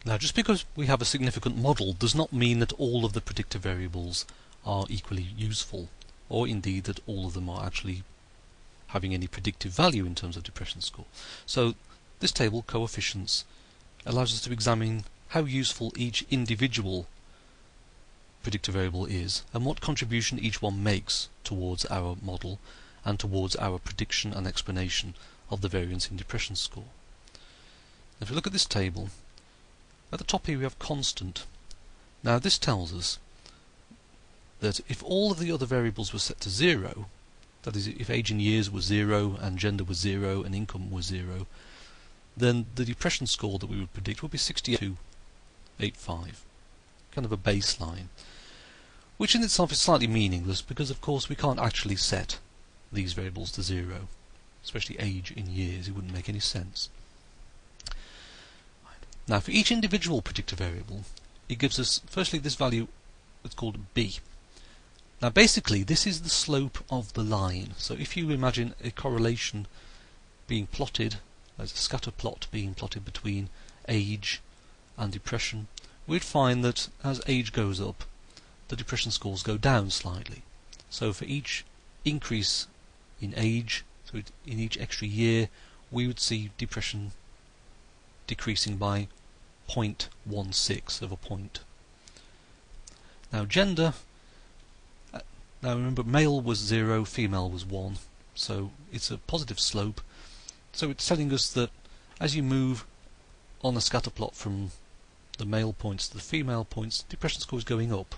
Now, just because we have a significant model does not mean that all of the predictor variables are equally useful, or indeed that all of them are actually having any predictive value in terms of depression score. So this table, coefficients, allows us to examine how useful each individual predictor variable is and what contribution each one makes towards our model and towards our prediction and explanation of the variance in depression score. If we look at this table, at the top here we have constant. Now this tells us that if all of the other variables were set to 0, that is, if age in years was 0 and gender was 0 and income was 0, then the depression score that we would predict would be 62.85, kind of a baseline, which in itself is slightly meaningless because of course we can't actually set these variables to 0, especially age in years. It wouldn't make any sense. Now for each individual predictor variable, it gives us firstly this value that's called b. Now basically this is the slope of the line. So if you imagine a correlation being plotted, as a scatter plot being plotted between age and depression, we'd find that as age goes up, the depression scores go down slightly. So for each increase in age, so in each extra year, we would see depression decreasing by 0.16 of a point. Now gender, now remember male was 0, female was 1, so it's a positive slope. So it's telling us that as you move on a scatter plot from the male points to the female points, depression score is going up,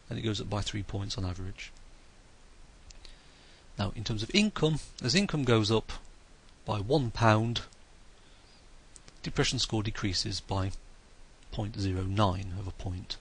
and it goes up by 3 points on average. Now in terms of income, as income goes up by £1, depression score decreases by 0.09 of a point.